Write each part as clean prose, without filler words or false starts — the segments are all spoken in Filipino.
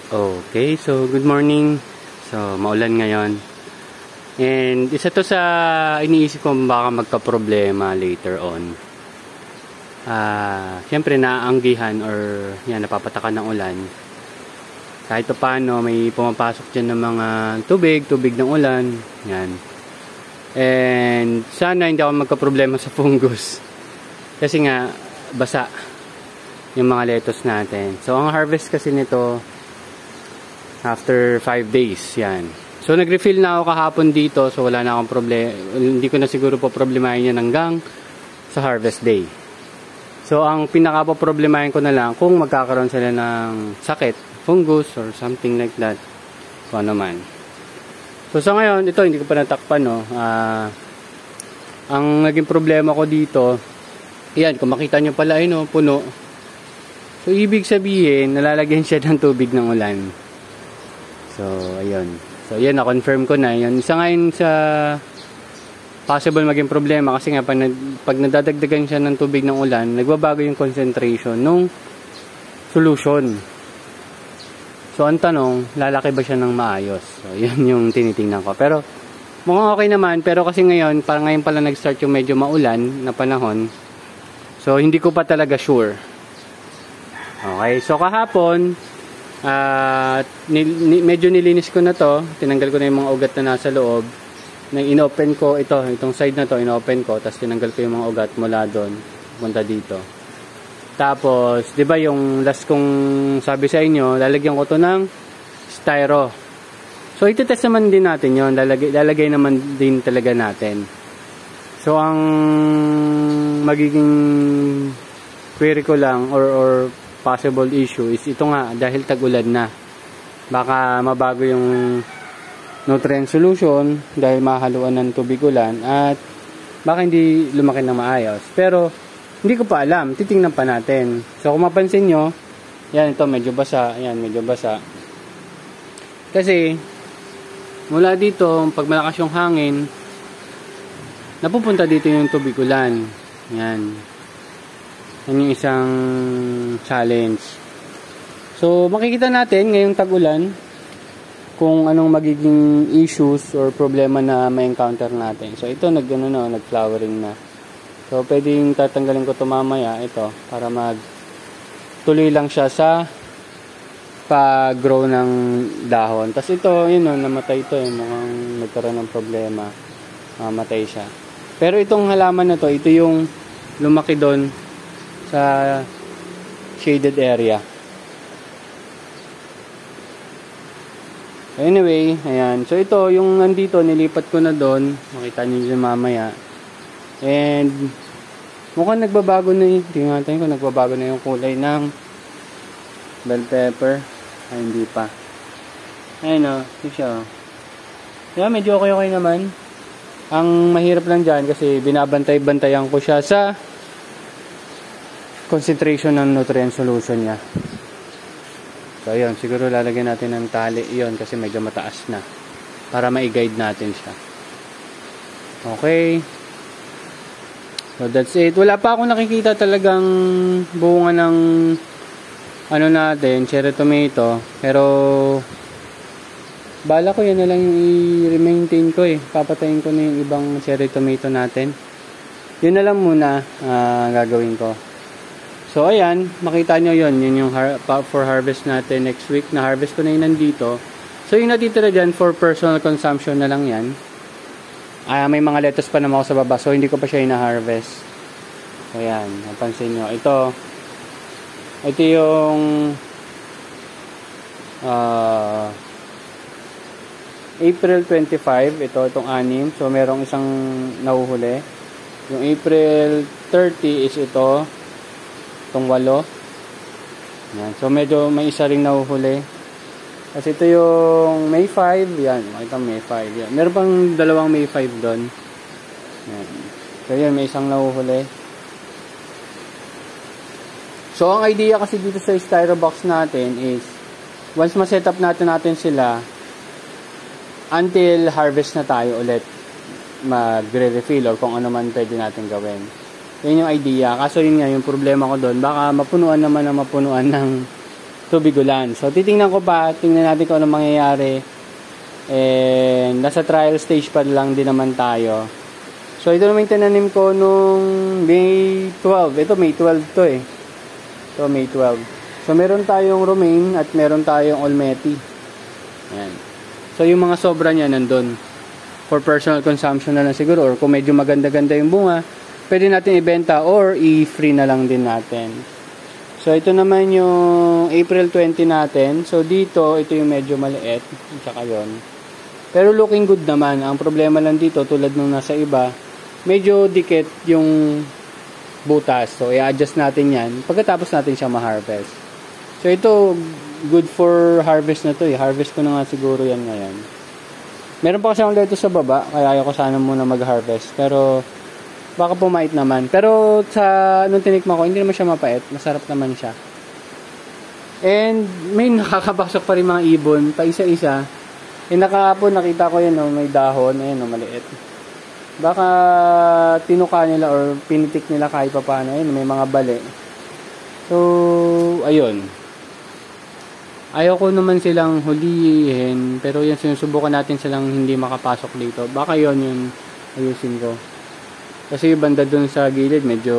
Okay, so good morning. So maulan ngayon. And isa to sa iniisip ko baka magka-problema later on. Siyempre naaanggihan or yan, napapatakan ng ulan. Kahit paano may pumapasok dyan ng mga tubig ng ulan. Yan. And sana hindi ako magka-problema sa fungus. Kasi nga basa yung mga lettuce natin. So ang harvest kasi nito after 5 days, yan. So nag-refill na ako kahapon dito, so wala na akong problema. Hindi ko na siguro po problemahin yan hanggang sa harvest day. So ang pinaka-problemahin ko na lang kung magkakaroon sila ng sakit, fungus or something like that. Kung ano man. So sa ngayon, ito hindi ko pa natakpan, no. Ang naging problema ko dito, yan, kung makita nyo pala, no, puno. So ibig sabihin, nalalagyan siya ng tubig ng ulan. So, ayun. So, yan, na-confirm ko na. Yun. Isa ngayon sa possible maging problema kasi nga pag nadadagdagan siya ng tubig ng ulan, nagbabago yung concentration ng solution. So, ang tanong, lalaki ba siya ng maayos? So, yan yung tinitingnan ko. Pero, mukhang okay naman. Pero kasi ngayon pala nag-start yung medyo maulan na panahon. So, hindi ko pa talaga sure. Okay. So, kahapon, medyo nilinis ko na to, tinanggal ko na yung mga ugat na nasa loob, inopen ko itong side na to, inopen ko, tapos tinanggal ko yung mga ugat mula doon punta dito. Tapos di ba yung last kong sabi sa inyo, lalagyan ko to ng styro. So ito-test naman din natin yon, lalagay naman din talaga natin. So ang magiging query ko lang or possible issue is ito nga, dahil tag-ulan na, baka mabago yung nutrient solution dahil mahaluan ng tubig ulan at baka hindi lumaki na maayos. Pero hindi ko pa alam, titingnan pa natin. So kung mapansin nyo, yan, ito medyo basa, yan, medyo basa kasi mula dito pag malakas yung hangin napupunta dito yung tubig ulan. Yan yung isang challenge. So, makikita natin ngayong tag-ulan kung anong magiging issues or problema na ma-encounter natin. So, ito nag-flowering na. So, pwedeng tatanggalin ko ito mamaya, ito, para tuloy lang siya sa pag-grow ng dahon. Tapos ito, namatay ito, mukhang nagkaroon ng problema. Mamatay siya. Pero itong halaman na to, ito yung lumaki doon sa shaded area. Anyway, ayan. So ito, yung nandito, nilipat ko na doon. Makita niyo dyan mamaya. And mukhang nagbabago na tingnan natin kung nagbabago na yung kulay ng bell pepper. Ay, hindi pa. Ayun o, ito siya. Yeah, medyo okay naman. Ang mahirap lang dyan kasi binabantay-bantayan ko siya sa concentration ng nutrient solution niya. So ayun, siguro lalagyan natin ng tali iyon kasi medyo mataas na para ma-guide natin siya. Okay. So that's it. Wala pa akong nakikita talagang bunga ng natin, cherry tomato, pero bala ko yan na lang yung i-maintain ko papatayin ko na yung ibang cherry tomato natin. Yun na lang muna gagawin ko. So ayan, makita nyo yun yung for harvest natin next week. Na harvest ko na yun nandito. So yung natitira dyan for personal consumption na lang yan. May mga lettuce pa naman ako sa baba, so hindi ko pa siya ina-harvest. So ayan, napansin nyo. Ito yung April 25, itong 6. So merong isang nahuhuli. Yung April 30 is itong 8. Yan. So medyo may isa ring nahuhuli. Kasi ito yung May 5. Yan. Makita May 5. Yan. Meron pang dalawang May 5 doon. Yan. So yan, may isang nahuhuli. So ang idea kasi dito sa styro box natin is once ma-set up natin sila until harvest na tayo ulit magre-refill or kung ano man pwede natin gawin. Yun yung idea. Kaso yun nga, yung problema ko doon, baka mapunuan naman ng tubig ulan. So, tingnan natin kung ano mangyayari. And, nasa trial stage pa lang din naman tayo. So, ito naman yung tinanim ko nung May 12. Ito, May 12 to eh. Ito, May 12. So, meron tayong romaine at meron tayong olmeti. Ayan. So, yung mga sobra niya nandun. For personal consumption na lang siguro. Or kung medyo maganda-ganda yung bunga, pwede natin ibenta or i-free na lang din natin. So, ito naman yung April 20 natin. So, dito, ito yung medyo maliit. Tsaka yun. Pero looking good naman. Ang problema lang dito, tulad nung nasa iba, medyo dikit yung butas. So, i-adjust natin yan pagkatapos natin siya ma-harvest. So, ito, good for harvest na to. Harvest ko na nga siguro yan ngayon. Meron pa kasi akong dito sa baba, kaya ayaw ko sana muna mag-harvest. Pero, baka pumait naman. Pero, sa anong tinikman ko, hindi naman siya mapait. Masarap naman siya. And, may nakakapasok pa rin mga ibon, pa isa-isa. Nakahapon, nakita ko yan, may dahon. Ayan, maliit. Baka tinuka nila or pinitik nila kahit pa paano. Ayun, may mga bali. So, ayun. Ayaw ko naman silang hulihin. Pero yun, sinusubukan natin silang hindi makapasok dito. Baka yun yung ayusin ko. Kasi banda dun sa gilid, medyo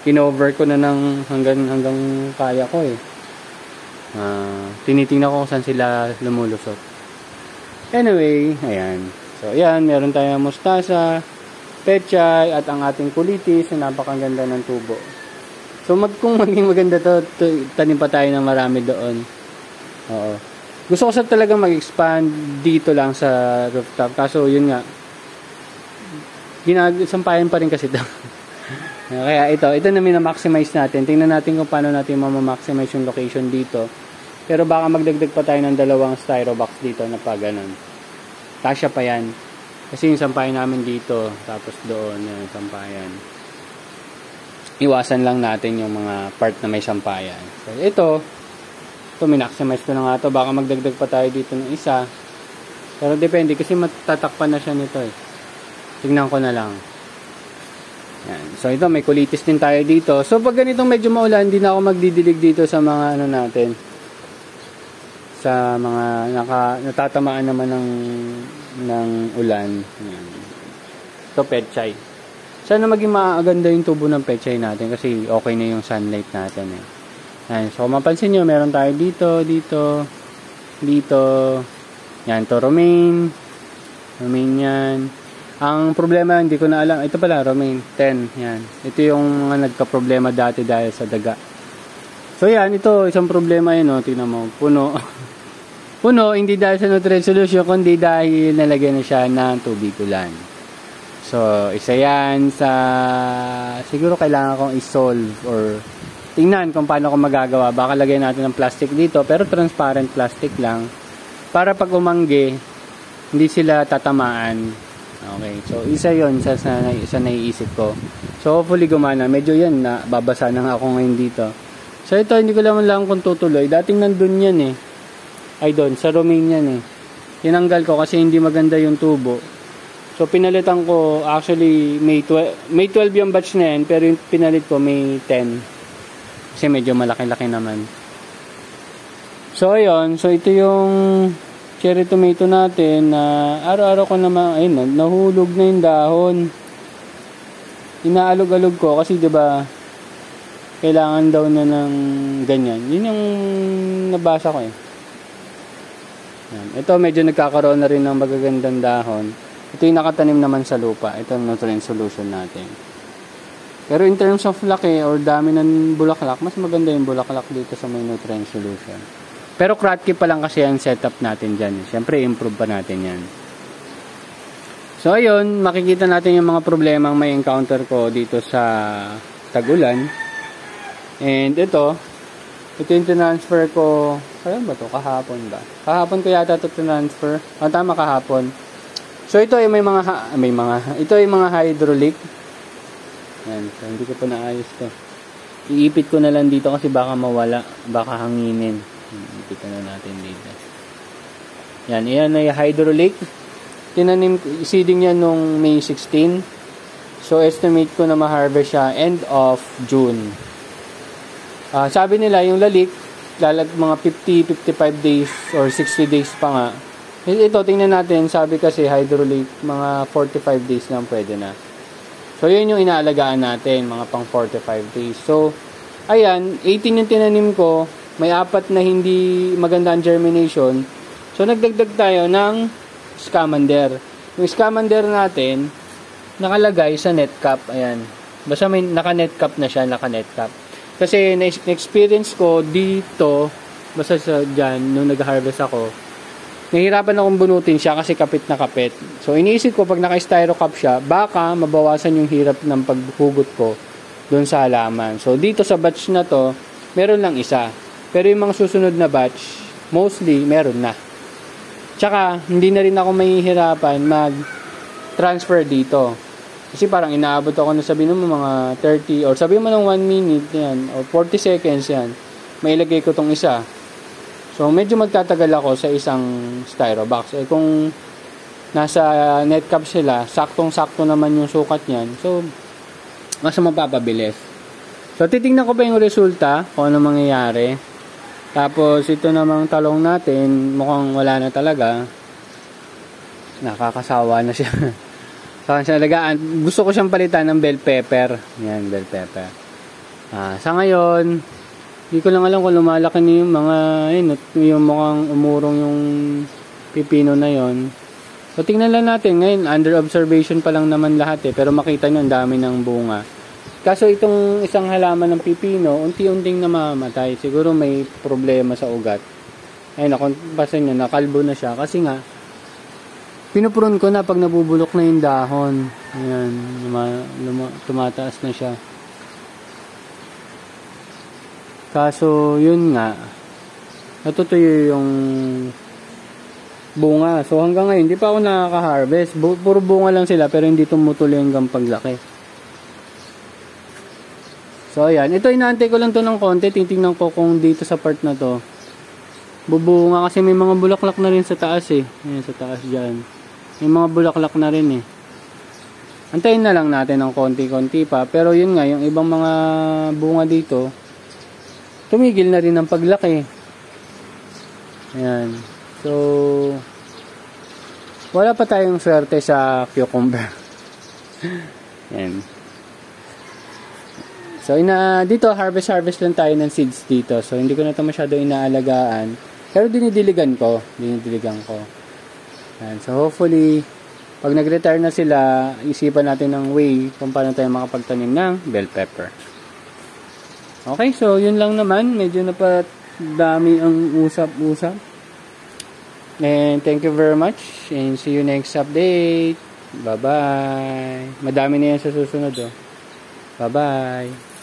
kinover ko na ng hanggang kaya ko eh. Tinitingnan ko kung saan sila lumulusot. Anyway, ayan. So, ayan, meron tayong mustasa, pechay, at ang ating kulitis na napakaganda ng tubo. So, kung maging maganda to, tanim pa tayo ng marami doon. Oo. Gusto ko sa talagang mag-expand dito lang sa rooftop. Kaso, yun nga, sampayan pa rin kasi ito. Kaya ito na mina-maximize natin. Tingnan natin kung paano natin ma-maximize yung location dito. Pero baka magdagdag pa tayo ng 2 styrobox dito na pa ganun. Kasya pa yan. Kasi yung sampayan namin dito, tapos doon yung sampayan. Iwasan lang natin yung mga part na may sampayan. So, ito min-maximize ko na nga ito. Baka magdagdag pa tayo dito ng isa. Pero depende kasi matatakpan na siya nito eh. Tingnan ko na lang. Yan. So, ito may kulitis din tayo dito. So, pag ganitong medyo maulan, hindi na ako magdidilig dito sa mga ano natin. Sa mga natatamaan naman ng ulan. Yan. Ito, pechay. Sana maging maganda yung tubo ng pechay natin kasi okay na yung sunlight natin eh. Yan. So, kung mapansin nyo, meron tayo dito. Yan, to romaine. Romaine yan. Ang problema, hindi ko na alam. Ito pala, romaine 10. Yan. Ito yung mga nagka-problema dati dahil sa daga. So, yan. Ito, isang problema yun. Oh. Tingnan mo. Puno. Puno, hindi dahil sa nutrient solution, kundi dahil nalagyan na siya ng tubig ulan. So, isa yan sa... Siguro kailangan kong isolve or tingnan kung paano ko magagawa. Baka lagyan natin ng plastic dito, pero transparent plastic lang. Para pag umangge, hindi sila tatamaan. Okay, so isa yon sa naiisip ko. So hopefully gumana. Medyo yan na babasa na nga ako ngayon dito. So ito hindi ko lang kung tutuloy. Dating nandun yan eh. Ay doon, sa romaine yan eh. Tinanggal ko kasi hindi maganda yung tubo. So pinalitan ko, actually May 12 yung batch na yan, pero yung pinalit ko May 10. Kasi medyo malaki-laki naman. So ayun, so ito yung cherry tomato natin na araw-araw ko naman, ayun, nahulog na yung dahon. Inaalog-alog ko kasi 'di ba kailangan daw na ng ganyan. Yun yung nabasa ko eh. Yan. Ito medyo nagkakaroon na rin ng magagandang dahon. Ito yung nakatanim naman sa lupa. Ito ang nutrient solution natin. Pero in terms of laki or dami ng bulaklak, mas maganda yung bulaklak dito sa may nutrient solution. Pero Kratky pa lang kasi ang setup natin dyan. Siyempre, improve pa natin yan. So, ayun, makikita natin yung mga problema ang may encounter ko dito sa tag-ulan. And ito yung transfer ko. Kailan ba ito? Kahapon ba? Kahapon ko yata ito transfer. Tama, kahapon. So, ito ay ito ay mga hydraulic. Yan. So, hindi ko pa naayos to. Iipit ko na lang dito kasi baka mawala. Baka hanginin. Ipita na natin dito. Yan, iyan ay hydraulic. Seeding niya nung May 16. So, estimate ko na ma-harvest siya end of June. Sabi nila, yung lalik, mga 50, 55 days or 60 days pa nga. Ito, tingnan natin, sabi kasi hydraulic, mga 45 days lang pwede na. So, yun yung inaalagaan natin, mga pang 45 days. So, ayan, 18 yung tinanim ko, may 4 na hindi maganda ang germination. So, nagdagdag tayo ng scamander. Yung scamander natin, nakalagay sa net cap, ayan. Basta may naka-net cap na siya, naka-net cap. Kasi, na-experience ko dito, basta sa dyan, nung nag-harvest ako, nahihirapan akong bunutin siya kasi kapit na kapit. So, iniisip ko pag naka-styro cap siya, baka mabawasan yung hirap ng paghugot ko doon sa halaman. So, dito sa batch na to, meron lang isa. Pero yung mga susunod na batch, mostly, meron na. Tsaka, hindi na rin ako mahihirapan mag-transfer dito. Kasi parang inaabot ako na sabihin mo mga 30 or sabihin mo ng 1 minute yan or 40 seconds yan. Mailagay ko tong isa. So, medyo magtatagal ako sa isang styro box. Kung nasa net cap sila, saktong-sakto naman yung sukat niyan. So, mas mapapabilis. So, titingnan ko pa yung resulta kung ano mangyayari. Tapos, ito namang talong natin, mukhang wala na talaga. Nakakasawa na siya. Gusto ko siyang palitan ng bell pepper. Yan, bell pepper. Sa ngayon, hindi ko lang alam kung lumalaki na yung mga, yung mukhang umurong yung pipino na yon. So, tingnan lang natin. Ngayon, under observation pa lang naman lahat pero makita nyo ang dami ng bunga. Kaso itong isang halaman ng pipino, unti-unting namamatay. Siguro may problema sa ugat. Ayun, nakumpasan nyo, nakalbo na siya. Kasi nga, pinupurun ko na pag nabubulok na yung dahon. Ayan, tumataas na siya. Kaso, yun nga, natutuyo yung bunga. So, hanggang ngayon, hindi pa ako nakaka-harvest. Puro bunga lang sila, pero hindi tumutuloy hanggang paglaki. So, ayan. Ito, inaantay ko lang to ng konti. Titingnan ko kung dito sa part na to. Bubunga kasi may mga bulaklak na rin sa taas eh. Ayan, sa taas dyan. May mga bulaklak na rin eh. Antayin na lang natin ng konti-konti pa. Pero yun nga, yung ibang mga bunga dito, tumigil na rin ang paglaki. Ayan. So, wala pa tayong swerte sa cucumber. Ayan. So, dito, harvest lang tayo ng seeds dito. So, hindi ko na ito masyado inaalagaan. Pero dinidiligan ko. Ayan. So, hopefully, pag nag-retire na sila, isipan natin ng way kung paano tayo makapagtanim ng bell pepper. Okay, so yun lang naman. Medyo na pa dami ang usap-usap. And thank you very much. And see you next update. Bye-bye. Madami na yan sa susunod. Bye-bye.